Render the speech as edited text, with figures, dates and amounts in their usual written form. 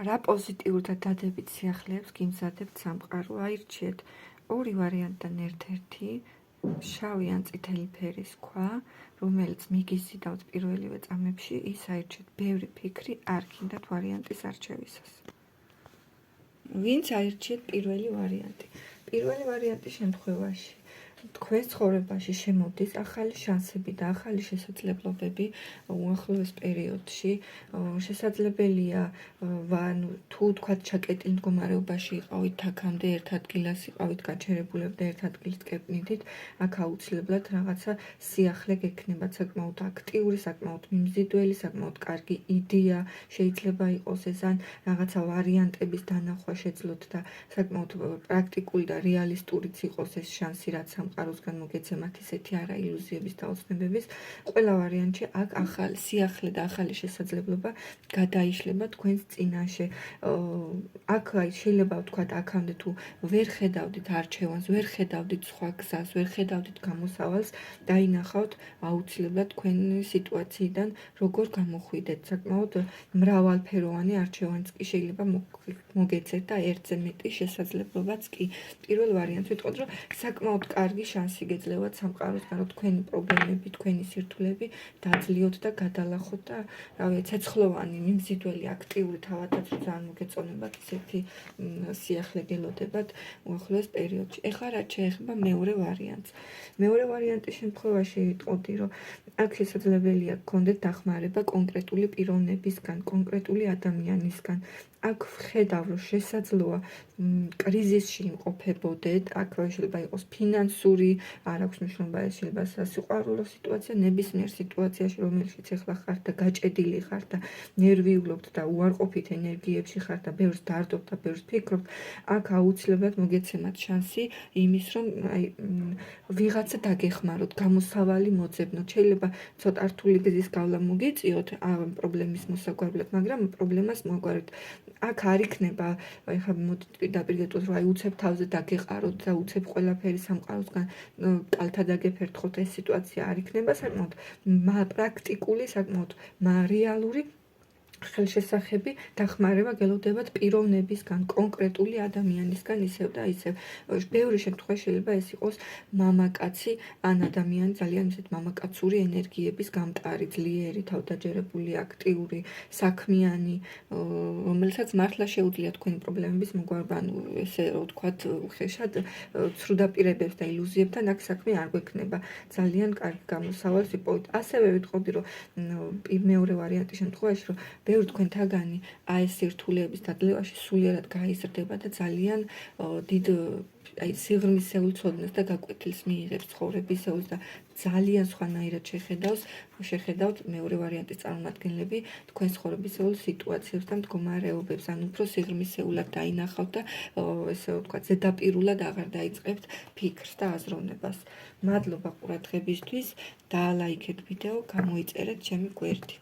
რა პოზიტიურ და დადებით სიახლეებს გიმზადებთ სამყარო? აირჩიეთ ორი ვარიანტიდან ერთ-ერთი, შავი ან წითელი ფერის ქვა, რომელიც მიგიზიდავთ პირველივე წამებში, ის აირჩიეთ ბევრი ფიქრი არ გინდათ ვარიანტის არჩევისას. ვინც აირჩიეთ პირველი ვარიანტი? პირველი ვარიანტის შემთხვევაში თქვენს ცხოვრებაში შემოდის ახალი შანსები და ახალი შესაძლებლობები უახლოეს პერიოდში. შესაძლებელია თუ თქვათ ჩაკეტილ მდგომარეობაში იყავით აქამდე ერთ ადგილას იყავით გაჩერებულებ და ერთ ადგილით კეპნიდით, აქ აუცილებლად რაღაცა სიახლე გექნებათ, საკმაოდ აქტიური, საკმაოდ მიმზიდველი, საკმაოდ კარგი იდეა შეიძლება იყოს ეს, ან რაღაცა ვარიანტების დანახვა შეძლოთ და საკმაოდ პრაქტიკული და რეალისტურიც იყოს ეს შანსი, რაც სამყაროსგან მოგეცემათ ისეთი არა ილუზიების და ოცნებების. ყველა ვარიანტში აქ ახალი სიახლე და ახალი შესაძლებლობა გადაიშლება თქვენს წინაშე. აქ შეიძლება ვთქვათ, აქამდე თუ ვერ ხედავდით არჩევანს, ვერ ხედავდით სხვა გზას, ვერ ხედავდით გამოსავალს, დაინახავთ აუცილებლად თქვენი სიტუაციიდან როგორ გამოხვიდეთ. საკმაოდ მრავალფეროვანი არჩევანიც კი შეიძლება მოგეცეთ და ერთზე მეტი შესაძლებლობაც კი. პირველ ვარიანტს ვიტყოდ, რომ საკმაოდ კარგი შანსი გეძლევათ სამყაროსგან, რომ თქვენი პრობლემები, თქვენი სირთულეები დაძლიოთ და გადალახოთ და ცეცხლოვანი, მიმზიდველი, აქტიური თავადაც ძალიან მოგეწონებათ ისეთი სიახლე გელოდებათ უახლოეს პერიოდში. ეხლა რაც შეეხება მეორე ვარიანტს. მეორე ვარიანტის შემთხვევაში ვიტყოდი, რომ აქ შესაძლებელია გქონდეთ დახმარება კონკრეტული პიროვნებისგან, კონკრეტული ადამიანისგან. აქ ვხედავ, რომ შესაძლოა კრიზისში იმყოფებოდეთ, აქ შეიძლება იყოს ფინანსური, არ აქვს მნიშვნელობა, ეს შეიძლება სასიყვარულო სიტუაცია, ნებისმიერ სიტუაციაში, რომელშიც ეხლა ხართ და გაჭედილი ხართ და ნერვიულობთ და უარყოფით ენერგიებში ხართ და ბევრს დარდობთ და ბევრს ფიქრობთ, აქ აუცილებლად მოგეცემათ შანსი იმის, რომ ვიღაცა დაგეხმაროთ, გამოსავალი მოძებნოთ. შეიძლება ცოტა რთული გზის გავლა მოგიწიოთ პრობლემის მოსაგვარებლად, მაგრამ პრობლემას მოგვარებთ. აქ არ იქნება, ეხლა მოდით პირდაპირ გეტყვით, რომ უცებ თავზე დაგეყაროთ და უცებ ყველაფერი სამყაროსგან კალთა დაგეფერთხოთ, ეს სიტუაცია არ იქნება, საკმაოდ პრაქტიკული, საკმაოდ რეალური ხელშესახები დახმარება გელოდებათ პიროვნებისგან, კონკრეტული ადამიანისგან ისევ და ისევ. ბევრი შემთხვევა შეიძლება ეს იყოს მამაკაცი ან ადამიანი ძალიან ისეთ მამაკაცური ენერგიების გამტარი, ძლიერი, თავდაჯერებული, აქტიური, საქმიანი, რომელსაც მართლა შეუძლია თქვენი პრობლემების მოგვარება, ესე რომ ვთქვათ, უხეშად ცრუდაპირებებს და ილუზიებთან აქ საქმე არ გვექნება. ძალიან კარგი გამოსავალს ვიპოვეთ. ასევე ვიტყოდი, რომ მეორე ვარიანტის შემთხვევაში, რომ ბევრი თქვენთაგანი ეს სირთულეების დადლევაში სულიერად გაიზრდება და ძალიან დიდ სიღრმისეულ ცოდნას და გაკვეთილს მიიღებს ცხოვრებისეულს და ძალიან სხვანაირად შეხედავთ მეორე ვარიანტის წარმომადგენლები თქვენს ცხოვრებისეულ სიტუაციებს და მდგომარეობებს, ან უფრო სიღრმისეულად დაინახავთ და ესე ვთქვათ, ზედაპირულად აღარ დაიწყებთ ფიქრს და აზროვნებას. მადლობა ყურადღებისთვის, დაალაიქეთ ვიდეო, გამოიწერეთ ჩემი გვერდი.